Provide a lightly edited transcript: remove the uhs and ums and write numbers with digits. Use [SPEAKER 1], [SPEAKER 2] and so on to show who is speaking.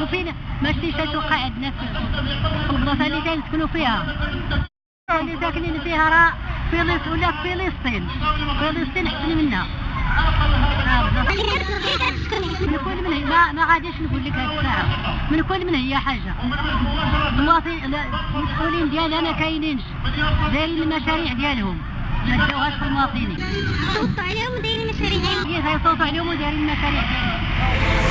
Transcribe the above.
[SPEAKER 1] وفين ماشي تتوقع عندنا في البلاصه اللي تنسكنوا فيها، اللي ساكنين فيها راه فلسطين ولا فلسطين احسن منا. من كل من هي ما غاديش نقول لك هاد الساعه، من كل من هي حاجه المواطنين المسؤولين ديالنا ما كاينينش، دايرين المشاريع ديالهم ما داوهاش في المواطنين.
[SPEAKER 2] صوتوا عليهم ودايرين المشاريع ديالهم.
[SPEAKER 1] صوتوا عليهم ودايرين المشاريع ديالهم.